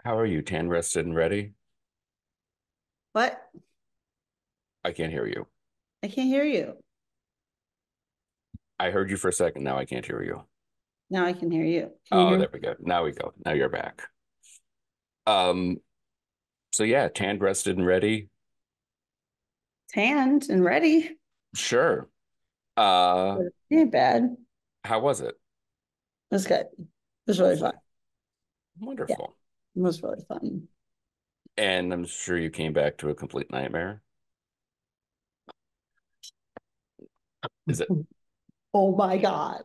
How are you? Tan rested and ready? What? I can't hear you. I can't hear you. I heard you for a second. Now I can't hear you. Now I can hear you. Can you Oh, hear me? there we go. Now we go. Now you're back. Um, so yeah, tan rested and ready. Tanned and ready. Sure. Uh, It ain't bad. how was it? It was good. It was really fun. Lovely. Yeah, Wonderful. it was really fun. And I'm sure you came back to a complete nightmare. Is it? Oh my God.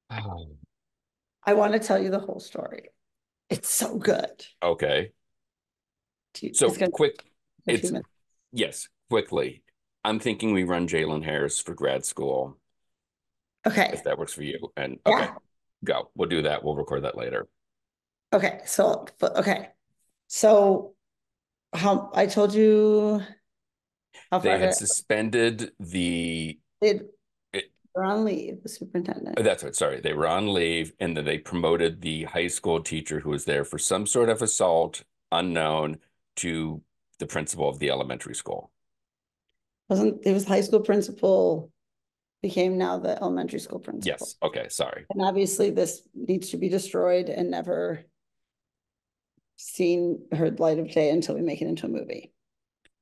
Oh. I want to tell you the whole story. It's so good. Okay. It's So going to quick, take a few it's minutes. yes, quickly. I'm thinking we run Jalen Harris for grad school, if Okay. that works for you. And okay, Yeah. go. We'll do that. We'll record that later. Okay. Okay. So how I told you how They far had did suspended the they it, were on leave, the superintendent. that's what, sorry, they were on leave and then they promoted the high school teacher who was there for some sort of assault unknown to the principal of the elementary school. Wasn't it was high school principal became now the elementary school principal. Yes. Okay. Sorry. And obviously, this needs to be destroyed and never seen heard light of day until we make it into a movie.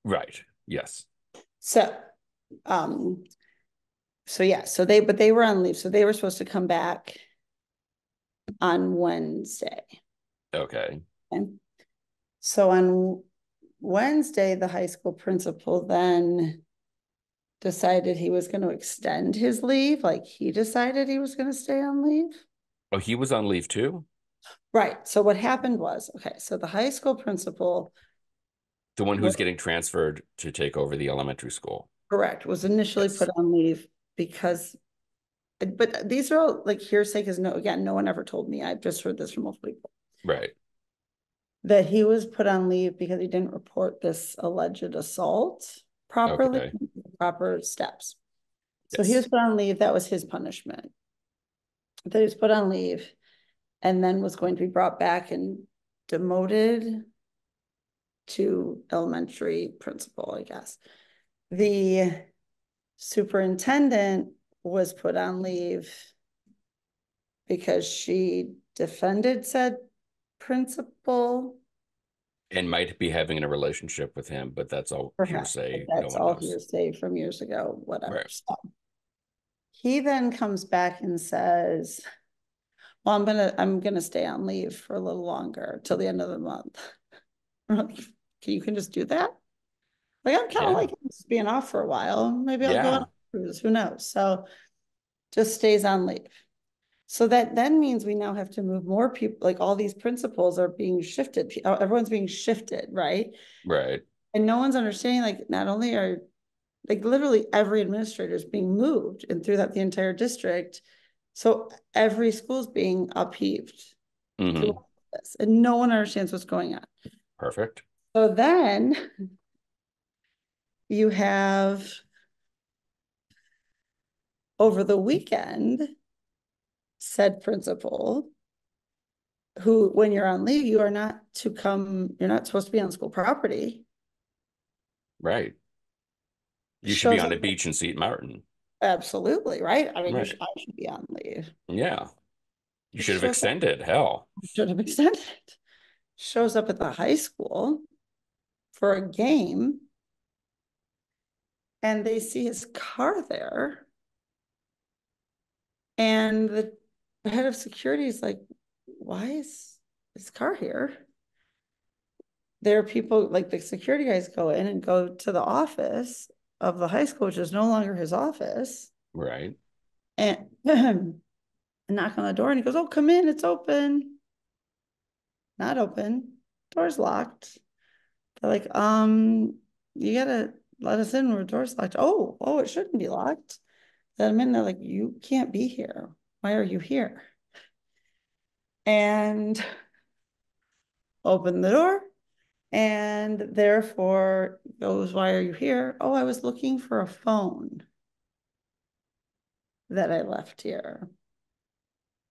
Right. Yes. So, um, but they were on leave, so they were supposed to come back on Wednesday. Okay. Okay? So on Wednesday, the high school principal then decided he was going to extend his leave. Like he decided he was going to stay on leave. Oh, he was on leave too? Right. So what happened was, okay, so the high school principal The one was who's getting transferred to take over the elementary school. correct, was initially put Yes. on leave because, but these are all like hearsay because no, again, no one ever told me. I've just heard this from multiple people Right. that he was put on leave because he didn't report this alleged assault properly, Okay. proper steps. So he was Yes. put on leave. That was his punishment. That he was put on leave and then was going to be brought back and demoted to elementary principal, I guess. The superintendent was put on leave because she defended said principal. And might be having a relationship with him, but that's all Perhaps, but hearsay. No that's one all knows. hearsay from years ago, whatever. Right. So he then comes back and says, well, I'm gonna stay on leave for a little longer till the end of the month. You can just do that? Like I'm kind of Yeah. like just being off for a while. Maybe I'll go on a Yeah. cruise. Who knows? So just stays on leave. So that then means we now have to move more people, like all these principles are being shifted. Everyone's being shifted, right? Right. And no one's understanding, like, not only are, like, literally every administrator is being moved and through that the entire district. So every school is being upheaved through Hmm. this, and no one understands what's going on. Perfect. So then you have over the weekend said principal who, when you're on leave, you are not to come, you're not supposed to be on school property, Right. You should be shows on up. a beach in Seat Mountain. Absolutely, right? I mean, Right. I should be on leave. Yeah. You should have Shows up, extended. Hell. should have extended it. Shows up at the high school for a game and they see his car there. And the head of security is like, why is his car here? There are people like the security guys go in and go to the office of the high school, which is no longer his office, Right. and knock on the door and he goes, oh, come in, it's open. Not open. Door's locked. They're like, you gotta let us in. Our door's locked. Oh, it shouldn't be locked. Let them in. They're like, you can't be here. Why are you here? And open the door. And therefore goes, why are you here? Oh, I was looking for a phone that I left here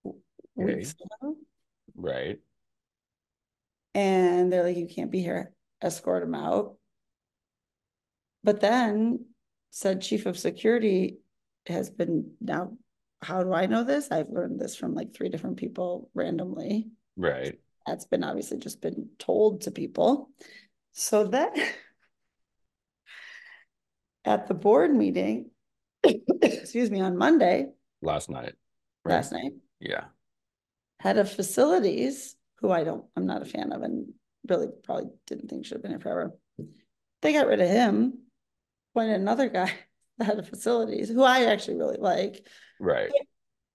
Okay. weeks ago. Right. And they're like, you can't be here, escort him out. But then said chief of security has been now, how do I know this? I've learned this from like 3 different people randomly. Right. That's been obviously just been told to people. So that at the board meeting, excuse me, on Monday, Last night. Right. last night, Yeah. head of facilities, who I'm not a fan of and really probably didn't think should have been here forever. They got rid of him, appointed another guy, the head of facilities, who I actually really like. Right.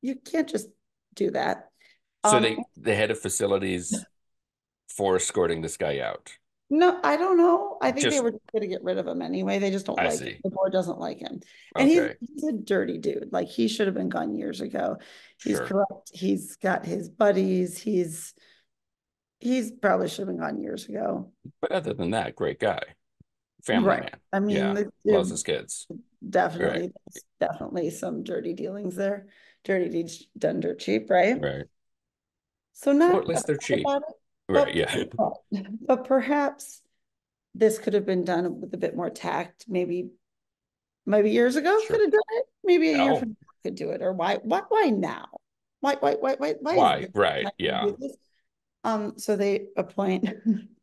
You can't just do that. So Um, the head of facilities for escorting this guy out. no, I don't know. I think they Just were going to get rid of him anyway. They just don't I like him. see. The board doesn't like him. And Okay. he's a dirty dude. Like he should have been gone years ago. He's Sure. corrupt. He's got his buddies. He's probably should have been gone years ago. But other than that, great guy. Family Right. man. I mean, Yeah. Loves his kids. Right. definitely some dirty dealings there. Dirty deeds done dirt cheap, right? Right. So Well, not at least they're upset cheap. about it, Right. Yeah. but perhaps this could have been done with a bit more tact. Maybe years ago could Sure. have done it. Maybe a year from Oh, now could do it. Or why now? Why is why? this Right. time to Yeah. do this? So they appoint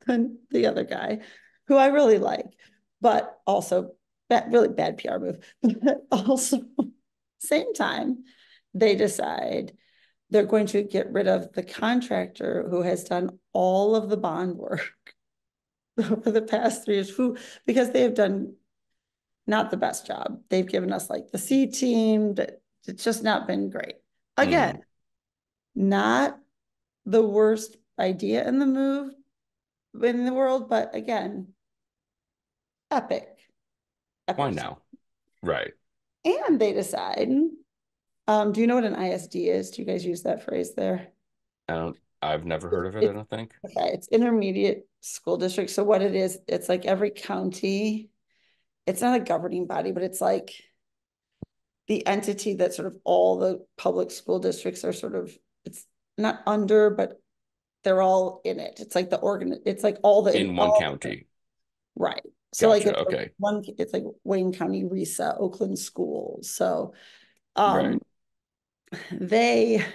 the other guy, who I really like, but also really bad PR move. But also, same time, they decide they're going to get rid of the contractor who has done all of the bond work over the past 3 years, because they have done not the best job. They've given us like the C team, that it's just not been great. Mm. Again, not the worst idea in the move in the world, but again, epic, Why epic. now? Right. And they decide, do you know what an ISD is? Do you guys use that phrase there? I've never heard of it, I It's don't think. okay, it's intermediate school district. So what it is, it's like every county, it's not a governing body, but it's like the entity that sort of all the public school districts are sort of, it's not under, but they're all in it. It's like it's like In one all, county. right. So like Gotcha. it's like Okay. it's like Wayne County, RISA, Oakland schools. So um Right. they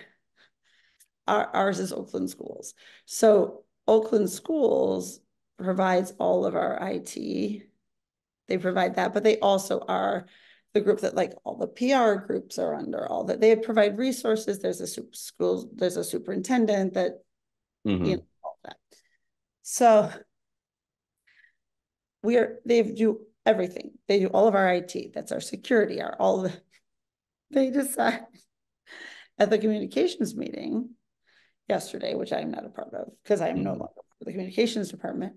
ours is Oakland schools. So Oakland schools provides all of our IT. They provide that, but they also are the group that like all the PR groups are under, all that they provide resources. There's a there's a superintendent that, Hmm. all that. So they do everything. They do all of our IT. That's our security, they decide at the communications meeting yesterday, which I'm not a part of because I am no Hmm. longer part of the communications department,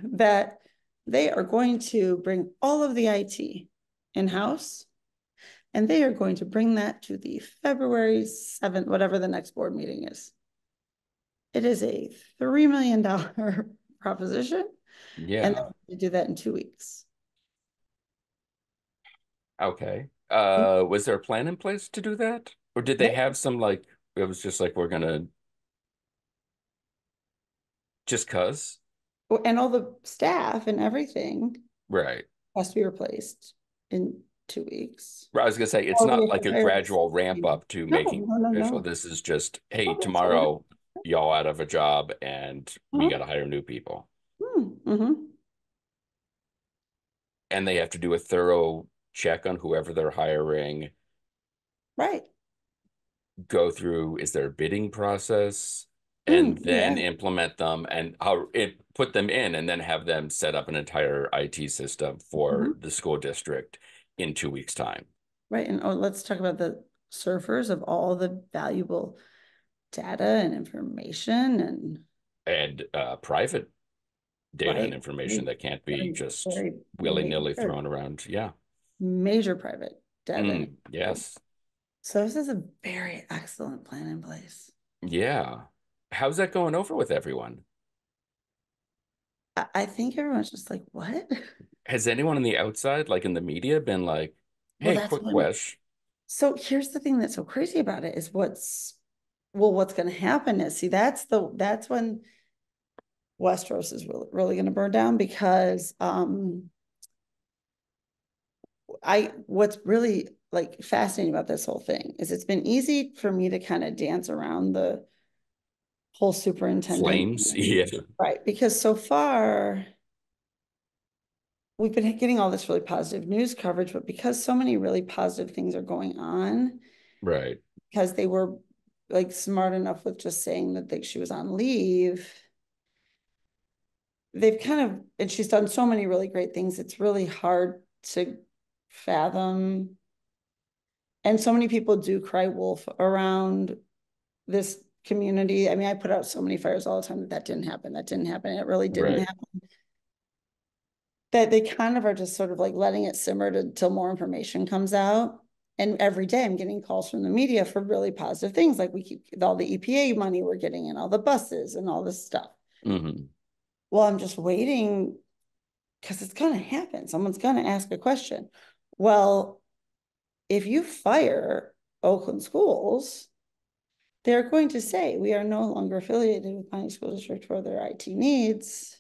that they are going to bring all of the IT in-house, and they are going to bring that to the February 7th, whatever the next board meeting is. It is a $3 million proposition, and Yeah. they do that in 2 weeks. Okay. Was there a plan in place to do that? Or did they Yep. have some like it was just like we're gonna just cuz? And all the staff and everything Right. has to be replaced in 2 weeks. I was gonna say it's Or we not have like to a hire gradual ramp up to no, making no, no, official. no. This is just, hey, Okay, so we're tomorrow y'all out of a job and we uh-huh. gotta hire new people. Mm-hmm. And they have to do a thorough check on whoever they're hiring, Right. go through, is there a bidding process, and then Yeah. implement them and how it put them in and then have them set up an entire IT system for Mhm. the school district in 2 weeks' time. Right. And let's talk about the surfers of all the valuable data and information and And private data and right. information Very, that can't be just very willy-nilly major, thrown around. Yeah. major private data. And information. Yes. So this is a very excellent plan in place. Yeah. How's that going over with everyone? I think everyone's just like, what? Has anyone on the outside, like in the media, been like, Well, hey, that's quick when. question. So here's the thing that's so crazy about it is what's going to happen is, see, that's when Westeros is really going to burn down because what's really like fascinating about this whole thing is it's been easy for me to kind of dance around the whole superintendent Flames. thing, Yeah. right? Because so far we've been getting all this really positive news coverage, but because so many really positive things are going on, Right. because they were like smart enough with just saying that she was on leave, they've kind of, and she's done so many really great things. It's really hard to fathom. And so many people do cry wolf around this community. I mean, I put out so many fires all the time that didn't happen. That didn't happen. It really didn't Right. happen. That they kind of are just sort of like letting it simmer until more information comes out. And every day I'm getting calls from the media for really positive things. Like we keep all the EPA money we're getting and all the buses and all this stuff. Hmm. Well, I'm just waiting because it's going to happen. Someone's going to ask a question. Well, if you fire Oakland schools, they're going to say we are no longer affiliated with County School District for their IT needs.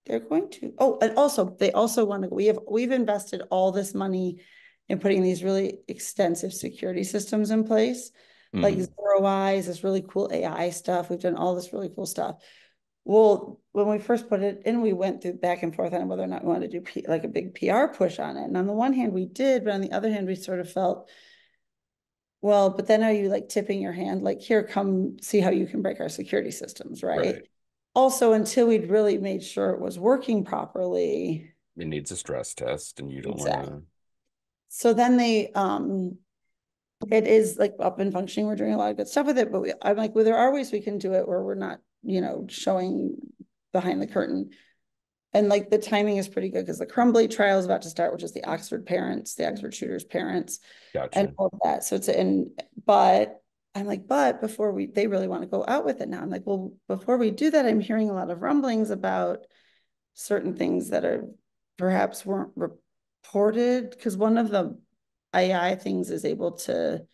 They're going to, oh, and also they also want to, we've invested all this money in putting these really extensive security systems in place, like Hmm. Zero Eyes, this really cool AI stuff. We've done all this really cool stuff. Well, when we first put it in, we went through back and forth on whether or not we wanted to do like a big PR push on it. And on the one hand, we did, but on the other hand, we sort of felt, well, but then are you like tipping your hand, like, here, come see how you can break our security systems, right? Right. Also, until we'd really made sure it was working properly. It needs a stress test, and you don't want Exactly. to. So then it is like up and functioning. We're doing a lot of good stuff with it, but I'm like, well, there are ways we can do it where we're not, showing behind the curtain. And like the timing is pretty good because the Crumbly trial is about to start, which is the Oxford shooters' parents, and Gotcha. all of that. So but I'm like, but they really want to go out with it now. I'm like, well, before we do that, I'm hearing a lot of rumblings about certain things that are perhaps weren't reported because one of the AI things is able to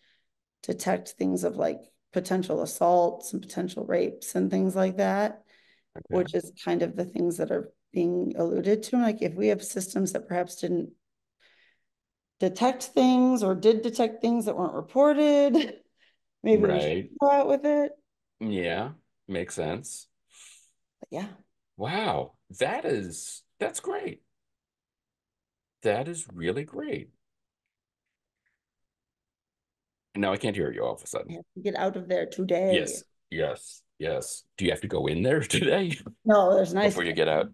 detect things of like potential assaults and potential rapes and things like that, Okay. which is kind of the things that are being alluded to. Like if we have systems that perhaps didn't detect things or did detect things that weren't reported, maybe we should Right. go out with it. Yeah. Makes sense. But yeah. Wow. That's great. That is really great. Now I can't hear you all of a I sudden. have to get out of there today. Yes. Yes. Yes. Do you have to go in there today No, there's nice, before you get out?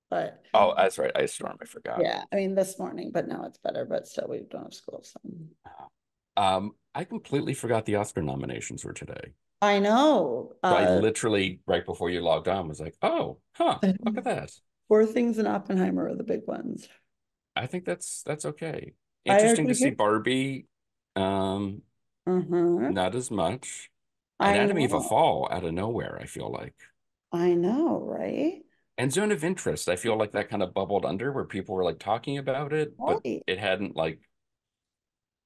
but Oh, that's right. Ice storm. I forgot. yeah, I mean this morning, but now it's better, but still we don't have school. So I completely forgot the Oscar nominations were today. I know. So I literally, right before you logged on, was like, oh, huh, look at that. Poor Things and Oppenheimer are the big ones. I think that's okay. I are Interesting to pretty see good. Barbie, um, Uh-huh. not as much. I Anatomy of a know. Fall out of nowhere, I feel like. I know, right? And Zone of Interest, I feel like that kind of bubbled under where people were like talking about it, but Right. it hadn't like,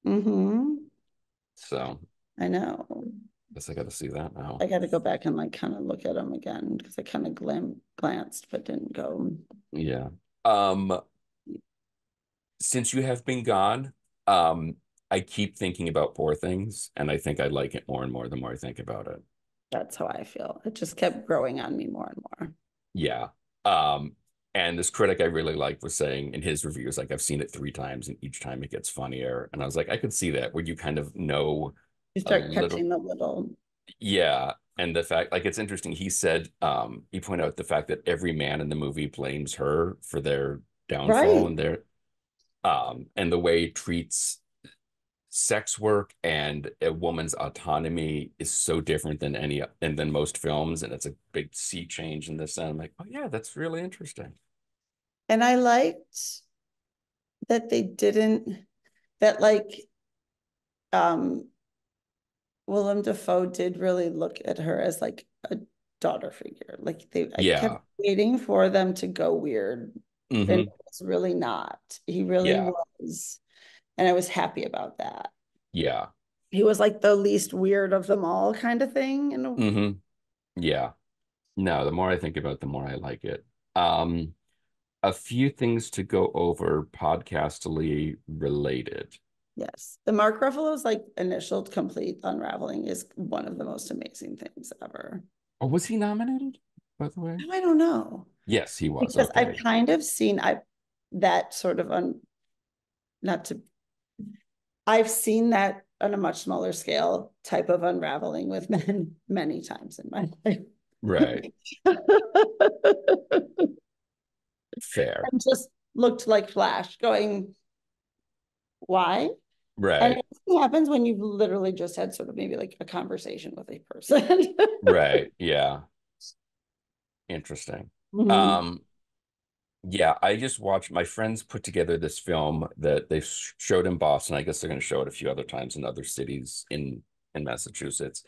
Mm-hmm. so I know. guess I got to see that now. I got to go back and like kind of look at them again because I kind of glanced but didn't go. Yeah. Um, since you have been gone, um, I keep thinking about Poor Things, and I think I like it more and more the more I think about it. That's how I feel. It just kept growing on me more and more. Yeah. Um, and this critic I really liked was saying in his reviews, like, I've seen it 3 times and each time it gets funnier. And I was like, I could see that where you kind of know You a start little. catching the little, Yeah. And the fact, like, it's interesting. He said, he pointed out the fact that every man in the movie blames her for their downfall right. and the way it treats sex work and a woman's autonomy is so different than any and than most films, and it's a big sea change in this. And I'm like, oh yeah, that's really interesting. And I liked that they didn't, that like, um, Willem Dafoe did really look at her as like a daughter figure. I kept Yeah. waiting for them to go weird, and it Hmm. was really not. He really Yeah. was, and I was happy about that. Yeah. He was like the least weird of them all, kind of thing. And Hmm. Yeah. No, the more I think about it, the more I like it. Um, a few things to go over podcastly related. Yes. The Mark Ruffalo's like initial complete unraveling is one of the most amazing things ever. Oh, was he nominated, by the way? Now, I don't know Yes, he was. because I've Okay. kind of seen I that sort of not to I've seen that on a much smaller scale type of unraveling with men many times in my life. Right. Fair. And just looked like Flash going, why? And Right. it happens when you've literally just had sort of maybe like a conversation with a person. Right. Yeah. Interesting. Mhm. Um, yeah, I just watched my friends put together this film that they showed in Boston. I guess they're going to show it a few other times in other cities in Massachusetts.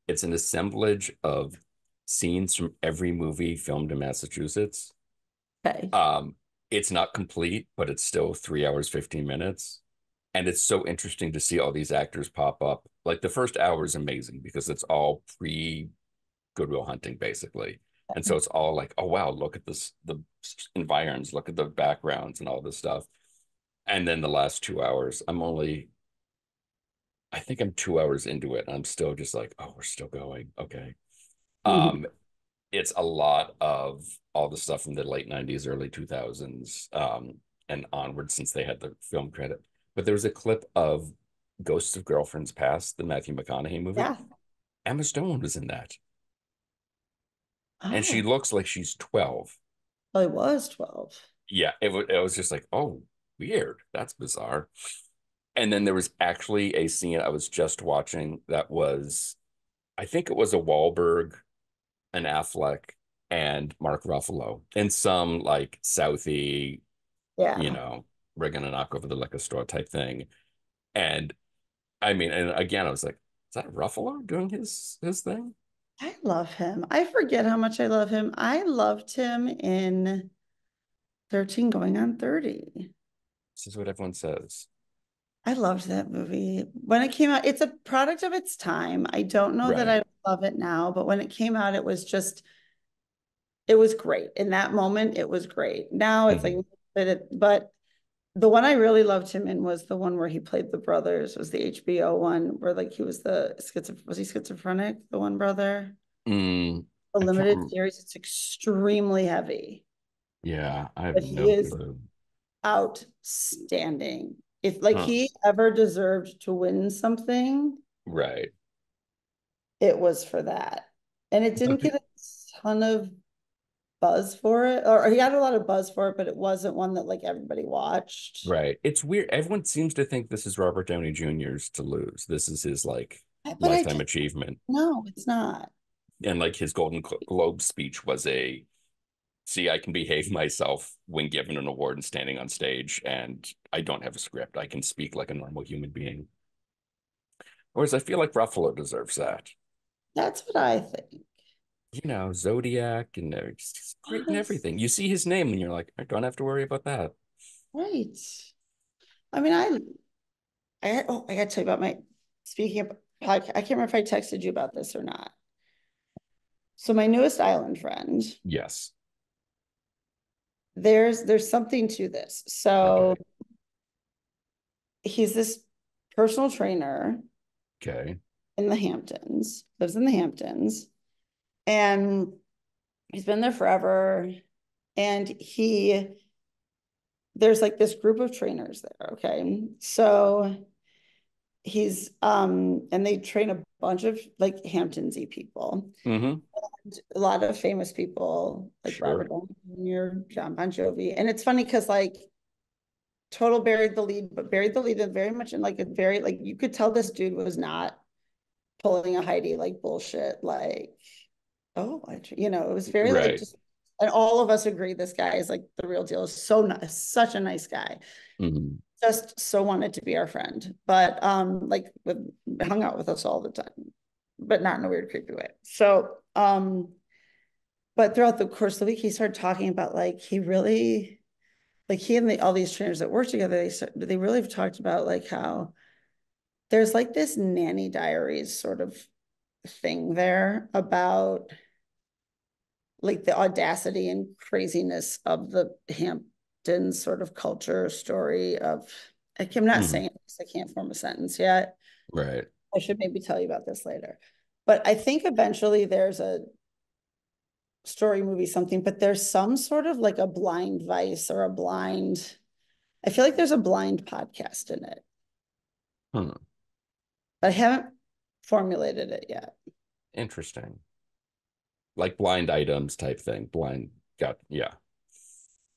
It's an assemblage of scenes from every movie filmed in Massachusetts. Okay. Um, it's not complete, but it's still 3 hours, 15 minutes. And it's so interesting to see all these actors pop up. Like the first hour is amazing because it's all pre Goodwill Hunting, basically. And so it's all like, oh wow, look at this, the environs, look at the backgrounds and all this stuff. And then the last 2 hours, I think I'm 2 hours into it. And I'm still just like, oh, we're still going. Okay. Mhm. Um, it's a lot of all the stuff from the late 90s, early 2000s, and onward since they had the film credit. But there was a clip of Ghosts of Girlfriends Past, the Matthew McConaughey movie. Yeah. Emma Stone was in that. And she Oh, looks like she's 12. well, it was 12. Yeah, it was just like, oh, weird. That's bizarre. And then there was actually a scene I was just watching that was, I think it was a Wahlberg, an Affleck, and Mark Ruffalo in some like Southie, you Yeah. know, we're gonna knock over the liquor store type thing. And I mean, and again, I was like, is that Ruffalo doing his thing? I love him. I forget how much I love him. I loved him in 13 going on 30. This is what everyone says. I loved that movie. When it came out, it's a product of its time. I don't know that Right. I love it now, but when it came out, it was great. In that moment, it was great. Now it's like, Mhm. but the one I really loved him in was the one where he played the brothers, was the HBO one where like he was was he schizophrenic, the one brother? The I can't limited remember. series, it's extremely heavy, Yeah, I have but he no is clue. outstanding. If like Huh. he ever deserved to win something, Right. it was for that. And it But didn't get a ton of buzz for it, or he got a lot of buzz for it, but it wasn't one that like everybody watched. right. It's weird. Everyone seems to think this is Robert Downey Jr.'s to lose. This is his like But I lifetime just, achievement. no, it's not. And like his Golden Globe speech was a see, I can behave myself when given an award and standing on stage, and I don't have a script. I can speak like a normal human being. Whereas I feel like Ruffalo deserves that. That's what I think. You know, Zodiac and he's great and Yes, everything. You see his name and you're like, I don't have to worry about that. right. I mean, I got to tell you about my speaking of podcast. I can't remember if I texted you about this or not. So my newest island friend, Yes. there's something to this. So Okay. he's this personal trainer Okay. in the Hamptons, lives in the Hamptons, and he's been there forever. And there's like this group of trainers there. Okay. So and they train a bunch of like Hamptonsy people, Mm-hmm. a lot of famous people like Robert Sure. Downey Jr., John Bon Jovi. And it's funny because like total buried the lead, but buried the lead very much in like a very like you could tell this dude was not pulling a Heidi like bullshit, like, oh, it was very like Right. just, and all of us agree this guy is like the real deal. Is so nice, such a nice guy. Mm-hmm. Just so wanted to be our friend, but like hung out with us all the time, but not in a weird creepy way. So but throughout the course of the week, he started talking about like he really like he and all these trainers that work together, they really have talked about like how there's like this nanny diaries sort of thing there about like the audacity and craziness of the Hamptons sort of culture story of, like, I'm not Mhm. saying this, I can't form a sentence yet. Right. I should maybe tell you about this later. But I think eventually there's a story movie, something, but there's some sort of like a blind vice or a blind, I feel like there's a blind podcast in it. Hmm. But I haven't formulated it yet. Interesting. Like blind items type thing. Blind got yeah.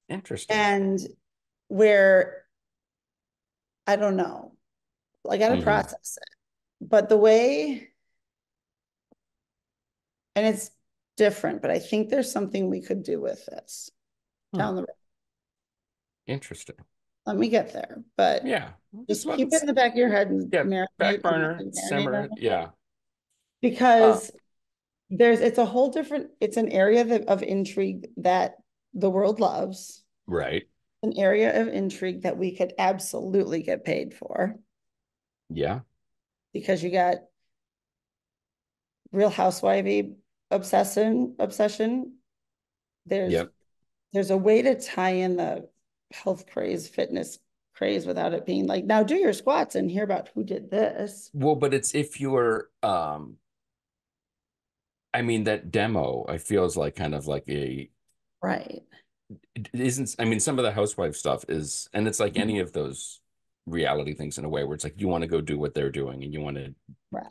Interesting. And where I don't know, I got to Hmm. process it. But the way, and it's different, but I think there's something we could do with this Hmm. down the road. Interesting. Let me get there, but Yeah. Just just let keep it it in the back of your head and yeah, back marinate burner, and marinate simmer on it. it. Yeah. Uh, Because it's a whole different, it's an area of intrigue that the world loves, right. an area of intrigue that we could absolutely get paid for, Yeah. because you got real housewivey obsession. There's Yep. there's a way to tie in the health craze, fitness craze without it being like, now do your squats and hear about who did this. Well, but it's if you're I mean that demo I feel is like kind of like a Right. it isn't I mean some of the housewife stuff is and it's like any of those reality things in a way where it's like you want to go do what they're doing and you want to Right.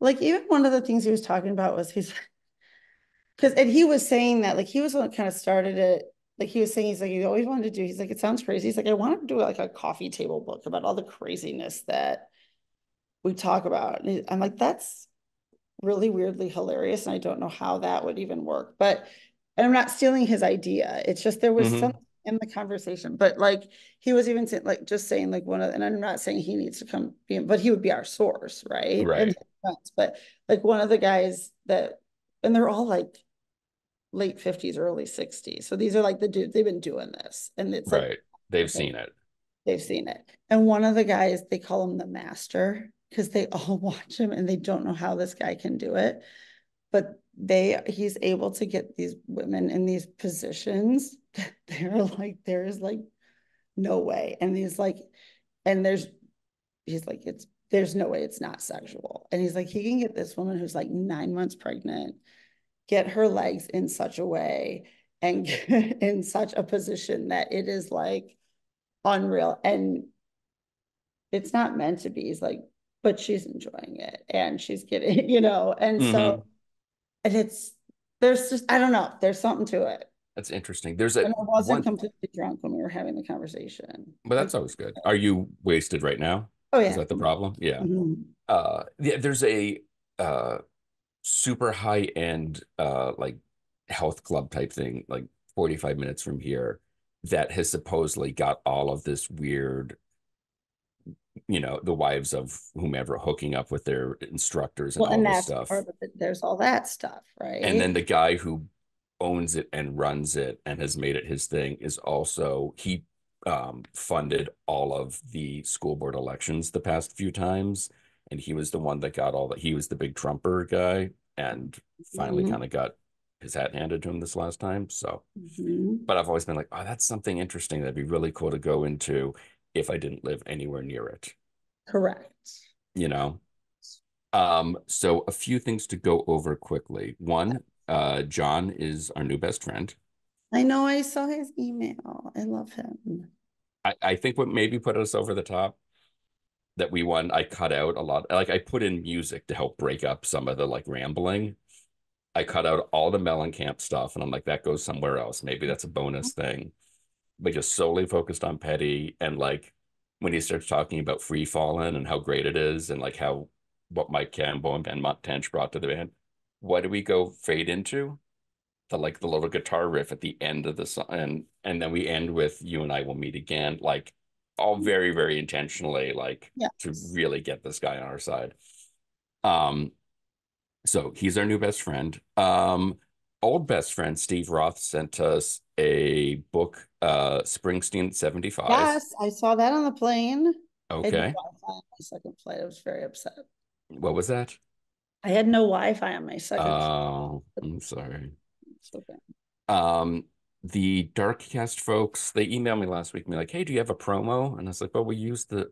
Like, even one of the things he was talking about was he's, because, and he was saying that, like, he was the one that kind of started it. Like, he was saying, he's like, he always wanted to do, he's like, it sounds crazy. He's like, I want to do like a coffee table book about all the craziness that we talk about. And I'm like, that's really weirdly hilarious. And I don't know how that would even work. But, and I'm not stealing his idea. It's just there was hmm something in the conversation. But like, he was even saying, like, just saying, like, one of, and I'm not saying he needs to come be, but he would be our source, right? And right but like one of the guys that, and they're all like late 50s, early 60s. So these are like the dudes, they've been doing this. And it's like, right they've okay, seen it they've seen it. And one of the guys, they call him the master because they all watch him and they don't know how this guy can do it. But he's able to get these women in these positions that they're like, there's like no way. And he's like, and he's like, there's no way it's not sexual. And he's like, he can get this woman who's like 9 months pregnant, get her legs in such a way and get in such a position that it is like unreal. And it's not meant to be. He's like, but she's enjoying it and she's getting, and so, hmm and there's just, I don't know, there's something to it. that's interesting there's a And I wasn't one completely drunk when we were having the conversation. but Like, that's always good are you wasted right now oh is yeah. that the problem yeah Mhm. yeah there's a uh super high end like health club type thing like 45 minutes from here that has supposedly got all of this weird the wives of whomever hooking up with their instructors and Well, all and this that's stuff part of it. There's all that stuff, and right? then the guy who owns it and runs it and has made it his thing is also he funded all of the school board elections the past few times and he was the one that got all that he was the big trumper guy and finally Mhm. kind of got his hat handed to him this last time so Mhm. but I've always been like oh that's something interesting that'd be really cool to go into if I didn't live anywhere near it Correct. you know so a few things to go over quickly. One, John is our new best friend. I know, I saw his email. I love him. I think what maybe put us over the top that we won, I cut out a lot. Like I put in music to help break up some of the like rambling. I cut out all the Mellencamp stuff, and I'm like, that goes somewhere else. Maybe that's a bonus thing. But just solely focused on Petty and like when he starts talking about Free Fallin' and how great it is and like how what Mike Campbell and Ben Tench brought to the band. What do we go fade into? The little guitar riff at the end of the song and then we end with you and I will meet again like all very very intentionally like to Yes. really get this guy on our side um so he's our new best friend old best friend Steve Roth sent us a book Springsteen 75 Yes, I saw that on the plane. I had no okay Wi-Fi on my second flight. I was very upset. what was that I had no Wi-Fi on my second flight. oh I'm sorry So good. Um, the Darkcast folks, they emailed me last week and be like, "Hey, do you have a promo?" And I was like, "Well, we use the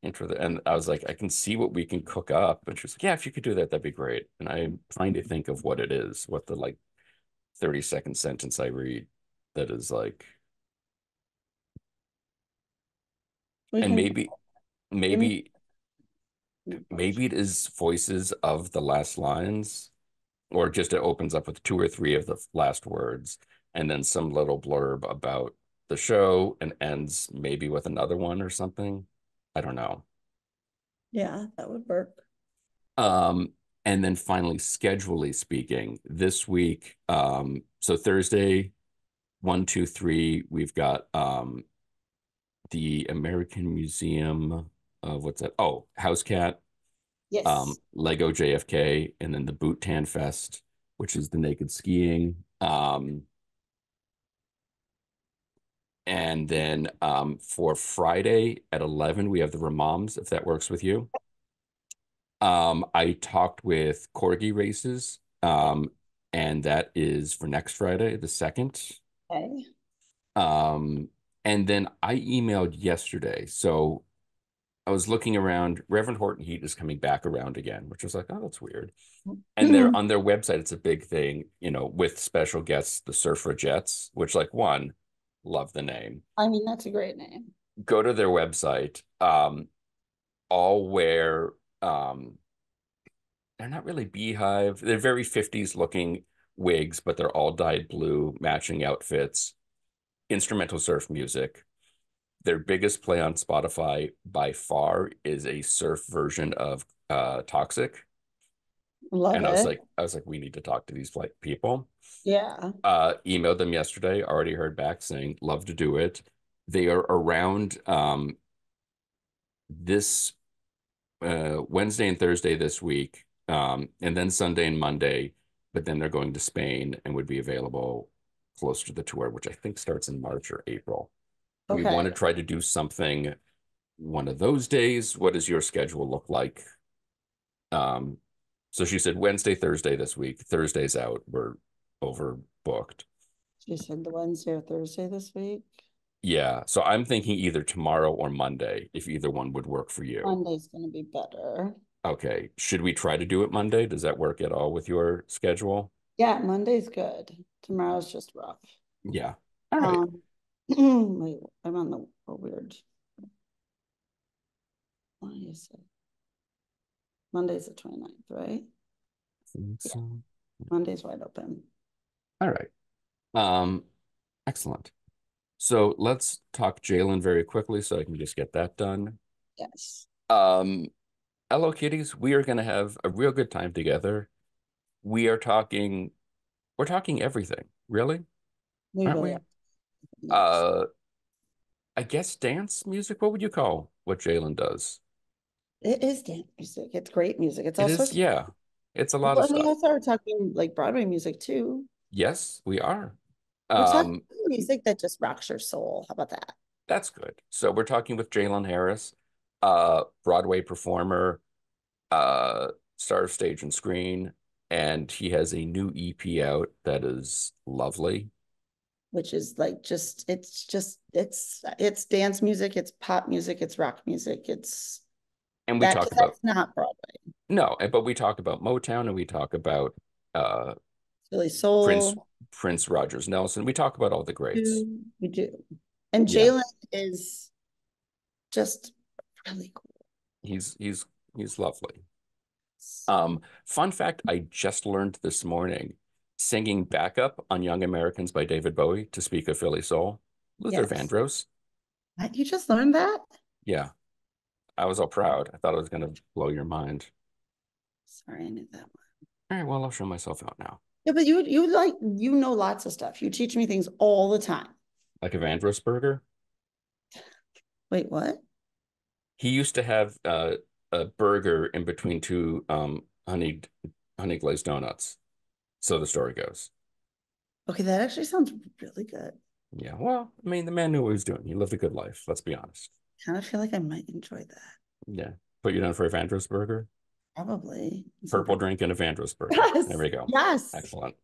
intro." And I was like, "I can see what we can cook up." And she was like, "Yeah, if you could do that, that'd be great." And I'm trying to think of what it is, what the like 30-second sentence I read that is like, We and can give me maybe, maybe it is voices of the last lines, or just it opens up with two or three of the last words, and then some little blurb about the show and ends maybe with another one or something. I don't know. yeah, that would work. Um, and then finally, schedulally speaking, this week, so Thursday, 1, 2, 3, we've got the American Museum of what's that? Oh, House Cat, Yes. Lego JFK, and then the Boot Tan Fest, which is the naked skiing. And then for Friday at 11, we have the Ramams, if that works with you. I talked with Corgi Races, and that is for next Friday, the 2nd. Okay. Um, and then I emailed yesterday. So I was looking around. Reverend Horton Heat is coming back around again, which was like, oh, that's weird. And they're on their website, it's a big thing, with special guests, the Surfragettes, which like one, love the name. I mean, that's a great name. Go to their website. All wear they're not really beehive. They're very 50s looking wigs, but they're all dyed blue, matching outfits, instrumental surf music. Their biggest play on Spotify by far is a surf version of Toxic. Love And I was it. like, we need to talk to these like people. Yeah. Emailed them yesterday, already heard back saying, love to do it. They are around this Wednesday and Thursday this week, and then Sunday and Monday, but then they're going to Spain and would be available close to the tour, which I think starts in March or April. We Okay. want to try to do something one of those days. What does your schedule look like? Um, so she said Wednesday, Thursday this week. Thursday's out. We're overbooked. She said the Wednesday or Thursday this week. Yeah. So I'm thinking either tomorrow or Monday, if either one would work for you. Monday's going to be better. Okay. Should we try to do it Monday? Does that work at all with your schedule? Yeah, Monday's good. Tomorrow's just rough. Yeah. All right. Um, wait, I'm on the weird. Why is it? Monday's the 29th, right? Yeah, So, Monday's wide open. all right. Um, excellent. So let's talk Jalen very quickly so I can just get that done. Yes, Um, Hello Kitties, we are going to have a real good time together. We are talking, we're talking everything, really, we aren't really we? are. Yes, Uh, I guess dance music. What would you call what Jalen does? it is dance music. It's great music. It's It all is, sorts of. yeah, it's a lot Well, of and we stuff. also are talking like Broadway music too. Yes, we are. We're talking Um, music that just rocks your soul. How about that? that's good. So we're talking with Jalen Harris, Broadway performer, star of stage and screen, and he has a new EP out that is lovely. Which is like it's dance music, it's pop music, it's rock music, it's And we that talk because about that's not Broadway. no, but we talk about Motown and we talk about uh It's really Prince soul. Prince Rogers Nelson. We talk about all the greats. We do. And Yeah. Jalen is just really cool. He's lovely. Fun fact I just learned this morning, singing backup on Young Americans by David Bowie to speak of Philly Soul, Luther Yes. Vandross. You just learned that? Yeah, I was all proud. I thought it was gonna blow your mind. Sorry, I knew that one. All right, well, I'll show myself out now. Yeah, but you know lots of stuff. You teach me things all the time. Like a Vandross burger. Wait, what? He used to have a burger in between two honey glazed donuts. So the story goes. Okay, that actually sounds really good. Yeah, well, I mean, the man knew what he was doing. He lived a good life. Let's be honest. Kind of feel like I might enjoy that. Yeah, put you down for a Vandross burger, Probably. purple drink and a Vandross burger. There Yes. we go. Yes. Excellent.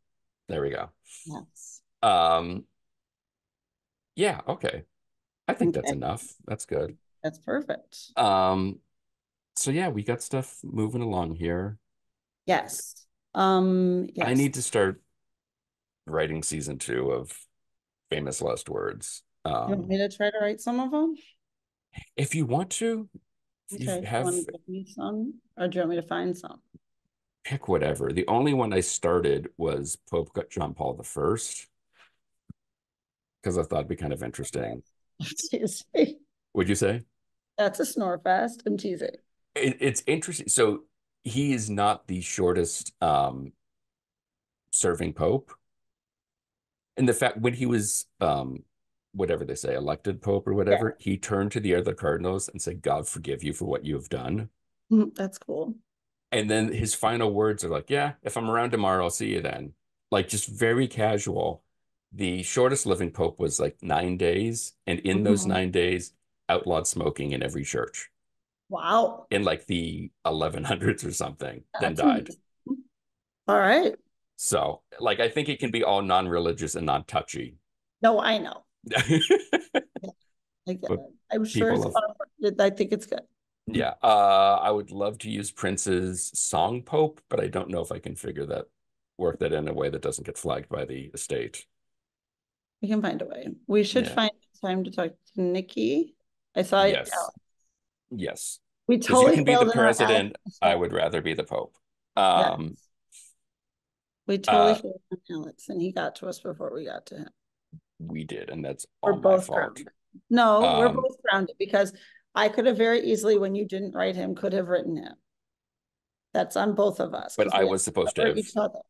There we go. Yes. Um, yeah, okay. I think that's Okay. enough. That's good. That's perfect. Um, so yeah, we got stuff moving along here. Yes. I Yes. need to start writing season 2 of Famous Last Words. You want me to try to write some of them? If you want to, if you Okay. Do you want have, to give me some, or do you want me to find some? pick whatever. The only one I started was Pope John Paul the First because I thought it'd be kind of interesting. Teasing. Would you say? That's a snore fest. I'm teasing. It's interesting. So he is not the shortest serving pope. And the fact when he was whatever they say, elected pope or Yeah. whatever, he turned to the other cardinals and said, God forgive you for what you have done. That's cool. And then his final words are like, yeah, if I'm around tomorrow, I'll see you then. Like just very casual. The shortest living pope was like 9 days. And in those Mhm. 9 days, outlawed smoking in every church Wow. in like the 1100s or something, then That's died. amazing. All right. So, like, I think it can be all non-religious and non-touchy. No, I know. Yeah, I get But it. I'm sure people it's have, fun. I think it's good. yeah. I would love to use Prince's Song Pope, but I don't know if I can work that in a way that doesn't get flagged by the estate. We can find a way. We should Yeah. find time to talk to Nikki. I saw it. Yes. Yes. We Because you totally can be the failed in our Alex. president. I would rather be the Pope. Yeah, Um, we totally uh, failed in Alex, and he got to us before we got to him. we did, and that's We're all my both fault. grounded. No, we're Um, both grounded because I could have very easily, when you didn't write him, could have written him. That's on both of us but because I we have was to supposed to cover have, each other.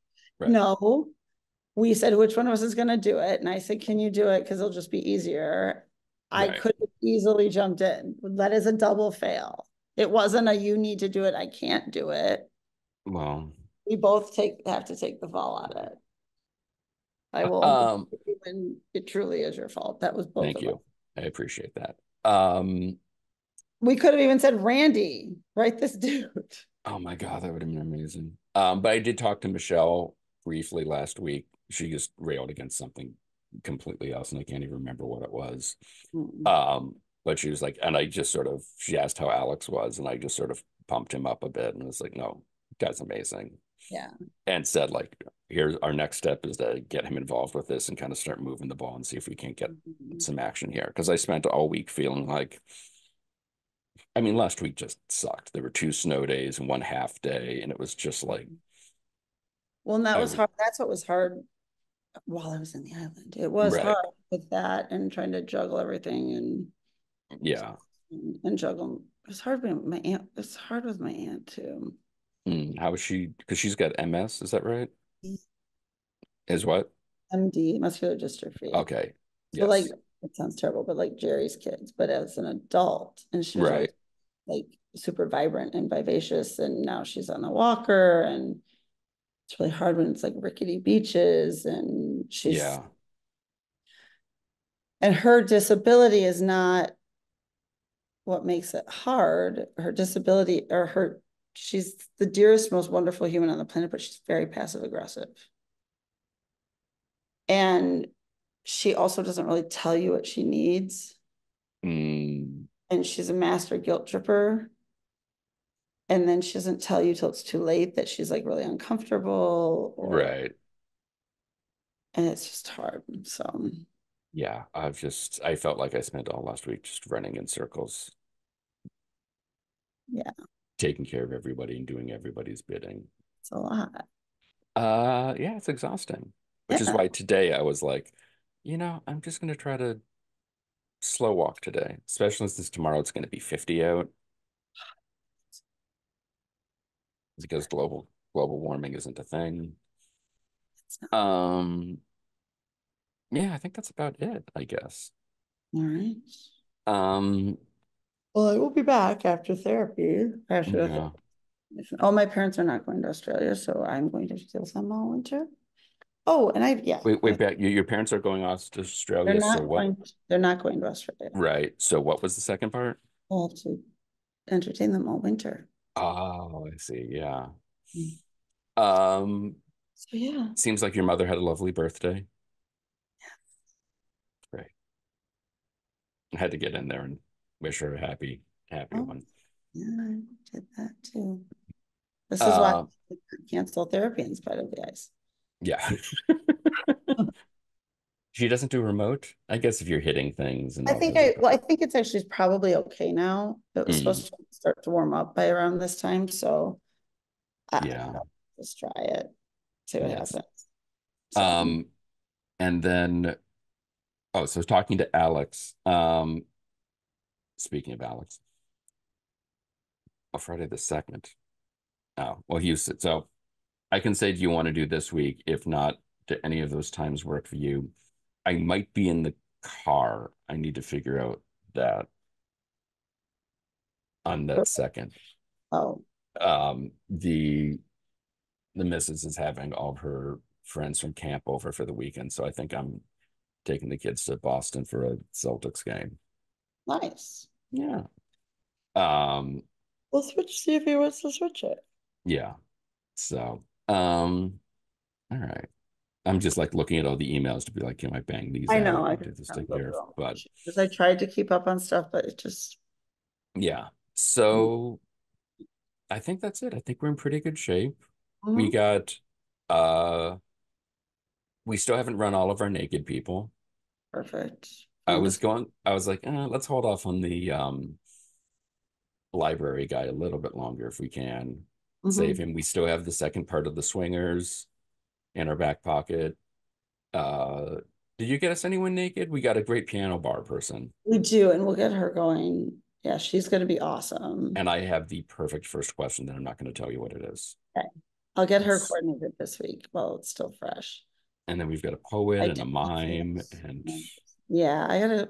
right. No, we said which one of us is going to do it, and I said, "Can you do it? Because it'll just be easier." I Right. could have easily jumped in. That is a double fail. It wasn't a you need to do it. I can't do it. Well, We both have to take the fall on it. I will agree um, with you when it truly is your fault. That was both thank of us. you. I appreciate that. We could have even said, Randy, write this dude. Oh my God, that would have been amazing. But I did talk to Michelle briefly last week. She just railed against something completely else, and I can't even remember what it was. But she was like, and I just sort of, she asked how Alex was, and I just sort of pumped him up a bit and was like, no, guy's amazing. Yeah. And said, like, here's our next step is to get him involved with this and kind of start moving the ball and see if we can't get some action here. Because I spent all week feeling like, I mean, last week just sucked. There were 2 snow days and 1 half day, and it was just like Well, and that I was hard. That's what was hard while I was in the island. It was hard right. with that and trying to juggle everything Yeah. and juggle. It was hard with my aunt. It's hard with my aunt too. How is she? Because she's got MS, is that right? Is what? MD, muscular dystrophy. Okay. So like Yes. it sounds terrible, but like Jerry's kids, but as an adult. And she was always Right. like super vibrant and vivacious. And now she's on a walker and it's really hard when it's like rickety beaches and Yeah. her disability is not what makes it hard. Her disability or she's the dearest, most wonderful human on the planet, but she's very passive aggressive. And she also doesn't really tell you what she needs. Mm, And she's a master guilt tripper. And then she doesn't tell you till it's too late that she's like really uncomfortable or, right. and it's just hard. So, Yeah. I felt like I spent all last week just running in circles, yeah, taking care of everybody and doing everybody's bidding. it's a lot. Yeah, it's exhausting. Which is Yeah. why today I was like, I'm just gonna try to slow walk today, especially since tomorrow it's gonna be 50 out because global warming isn't a thing. Um, yeah, I think that's about it, I guess. All right. Um, Well, I will be back after therapy. After the yeah. oh, my parents are not going to Australia, so I'm going to steal some all winter. Oh, and Wait, back. Your parents are going off to Australia, so what? they're not going to Australia. Right. So what was the second part? I'll have to entertain them all winter. Oh, I see. Yeah. Mm. Um, So yeah. Seems like your mother had a lovely birthday. Great. I had to get in there and wish her a happy Oh, one. yeah, I did that too. This is why Uh, I cancel therapy in spite of the ice. yeah. She doesn't do remote. I guess if you're hitting things and I all think those are I think it's actually probably okay now. It was mm, supposed to start to warm up by around this time, so I don't yeah. know. Just try it, see what Yes. happens. So Um, and then so talking to Alex. Speaking of Alex, Friday the 2nd. Oh, well, Houston. So I can say, do you want to do this week? If not, do any of those times work for you? I might be in the car. I need to figure out that on that second. oh, The missus is having all of her friends from camp over for the weekend, so I think I'm taking the kids to Boston for a Celtics game. nice. Yeah. Um, We'll switch, see if he wants to switch it. yeah. So, all right. I'm just like looking at all the emails to be like, can I bang these I know. out I and can do this kind take of go care of? through all my But issues because I tried to keep up on stuff, but it just yeah. So I think that's it. I think we're in pretty good shape. We Mhm. got uh we still haven't run all of our naked people. Perfect. I Wonderful. was like, let's hold off on the library guy a little bit longer if we can. Save Hmm. him. We still have the second part of the swingers in our back pocket. Uh did you get us anyone naked? We got a great piano bar person. We do, and we'll get her going. Yeah, she's going to be awesome. And I have the perfect first question that I'm not going to tell you what it is. Okay. I'll get her It's, coordinated this week while it's still fresh. and then we've got a poet I and a did answer mime this. and Yeah, I gotta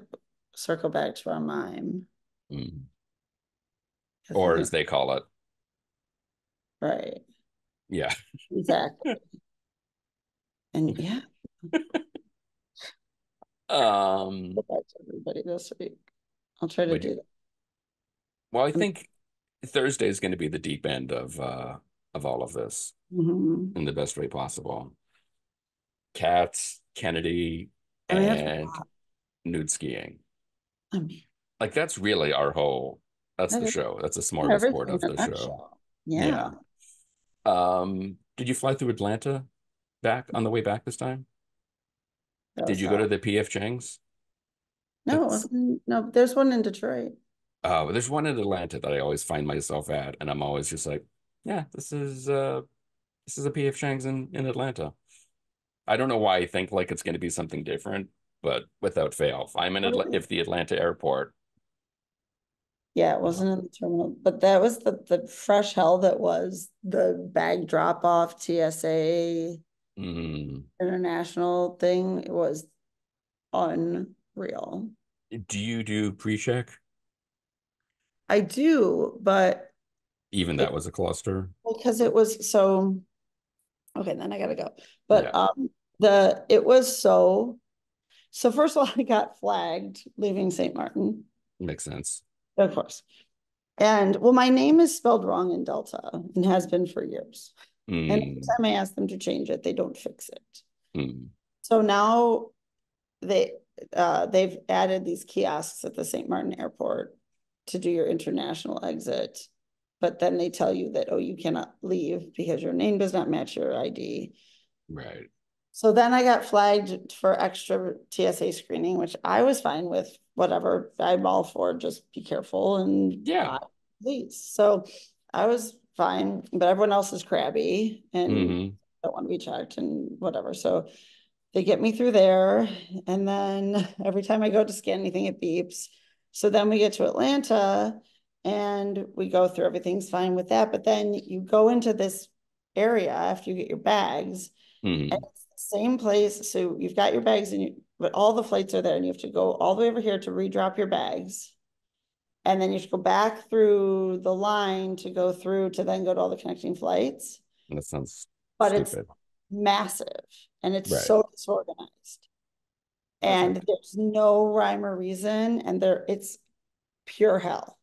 circle back to our mime mm, because I or as think they call it. right, Yeah. exactly. And yeah, Um, go back to everybody this week. I'll try to would you, do that. well, I think Thursday is going to be the deep end of all of this Mhm. in the best way possible. Cats, Kennedy, I mean, that's a and lot. nude skiing. I mean, Like that's really our whole that's that the is show. That's a smorgasbord everything in of a the show. nutshell. Yeah. Yeah, Did you fly through Atlanta back on the way back this time? that Did was you go to hell. the PF Chang's? No, it That's wasn't. No, there's one in Detroit. there's one in Atlanta that I always find myself at, and I'm always just like, yeah, this is a PF Chang's in Atlanta. I don't know why I think like it's going to be something different, but without fail, if I'm in if the Atlanta airport, Yeah, it uh, wasn't in the terminal, but that was the fresh hell that was the bag drop off TSA mm, international thing. It was unreal. do you do pre-check? I do, but Even it that was a cluster. because it was so okay, then I gotta go. But Yeah, the it was so first of all, I got flagged leaving St. Martin, makes sense. of course. And well, my name is spelled wrong in Delta and has been for years. And every Mm, time I ask them to change it, they don't fix it. mm. So now they they've added these kiosks at the St. Martin airport to do your international exit. But then they tell you that, oh, you cannot leave because your name does not match your ID. Right. So then I got flagged for extra TSA screening, which I was fine with. Whatever, I'm all for just be careful and Yeah. please. So I was fine, but everyone else is crabby and Hmm. don't want to be checked and whatever. So they get me through there. And then every time I go to scan anything, it beeps. So then we get to Atlanta and we go through everything's fine with that. But then you go into this area after you get your bags, and Hmm. it's the same place. So you've got your bags and but all the flights are there, and you have to go all the way over here to redrop your bags. And then you have to go back through the line to go through to then go to all the connecting flights. That sounds But it's stupid. massive and it's Right. so disorganized. And Perfect. there's no rhyme or reason, and it's pure hell.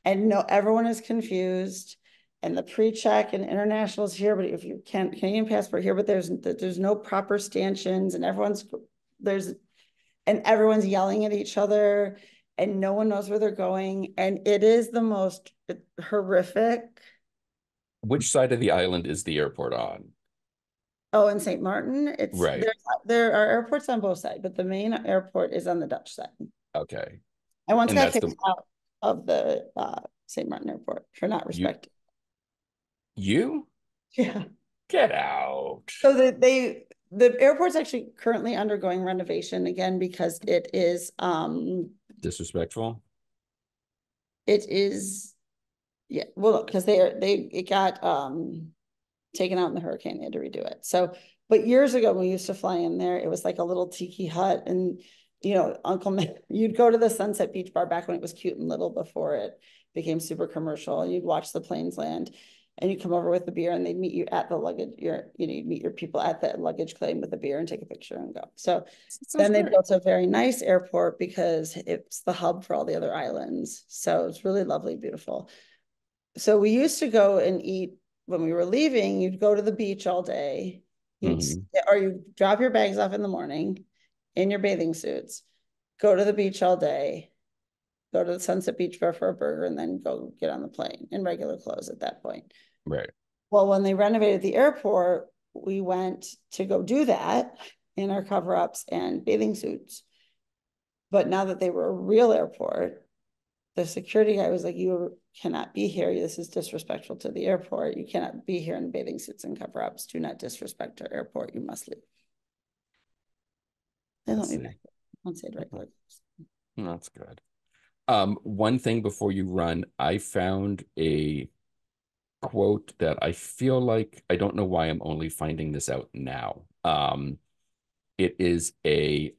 And no, everyone is confused. and the pre-check and internationals here, but if you can't Canadian passport here, but there's no proper stanchions, and everyone's yelling at each other, and no one knows where they're going, and it is the most horrific. Which side of the island is the airport on? Oh, in St. Martin, Right. there are airports on both sides, but the main airport is on the Dutch side. Okay. I once And got that's kicked the out of the St. Martin airport for not you respecting. you Yeah. get out. So the airport's actually currently undergoing renovation again because Disrespectful. it is yeah, well, because it got taken out in the hurricane. They had to redo it. So, but years ago when we used to fly in there, it was like a little tiki hut, and you'd go to the Sunset Beach Bar back when it was cute and little before it became super commercial. You'd watch the planes land, and you'd come over with the beer, and they'd meet you at the luggage. You'd meet your people at the luggage claim with a beer and take a picture and go. So That sounds then they great. built a very nice airport because it's the hub for all the other islands. So it's really lovely, beautiful. So we used to go and eat when we were leaving. You'd go to the beach all day. You'd Hmm. or you drop your bags off in the morning in your bathing suits, go to the beach all day, go to the Sunset Beach Bar for a burger, and then go get on the plane in regular clothes at that point. Right. Well, when they renovated the airport, we went to go do that in our cover-ups and bathing suits. But now that they were a real airport, the security guy was like, "You cannot be here. This is disrespectful to the airport. You cannot be here in bathing suits and cover-ups. Do not disrespect our airport. You must leave." They I let me back. see. Once they regular. That's good. One thing before you run, I found a quote that I feel like I don't know why I'm only finding this out now. It is a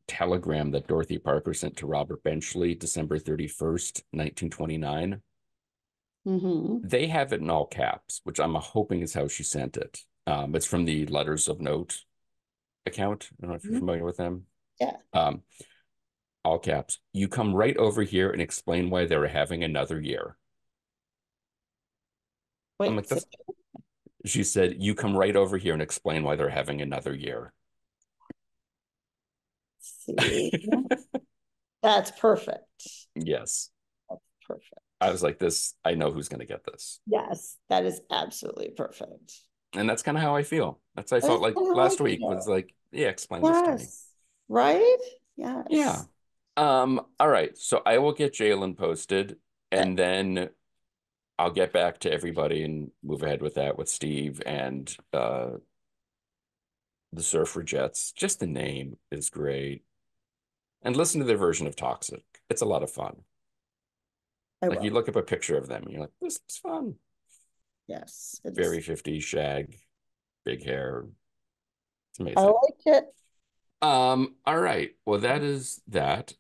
telegram that Dorothy Parker sent to Robert Benchley, December 31st, 1929. Mm-hmm. They have it in all caps, which I'm hoping is how she sent it. It's from the Letters of Note account. I don't know if you're Mm-hmm. familiar with them. Yeah. Um, all caps. You come right over here and explain why they're having another year. I'm like, Wait. So, that's, she said, you come right over here and explain why they're having another year. see, that's perfect. Yes. That's perfect. I was like, this, I know who's going to get this. Yes, that is absolutely perfect. And that's kind of how I feel. That's how I felt That's like how I last week was feel. like, yeah, explain this to me. Yes. Right? Yeah. Yes. All right. So I will get Jalen posted Okay. and then I'll get back to everybody and move ahead with that with Steve and the Surfer Jets. Just the name is great. And listen to their version of Toxic. It's a lot of fun. I Like you will. look up a picture of them and you're like, this is fun. Yes, it is. Very 50s shag, big hair. It's I amazing. like it. All right. Well, that is that.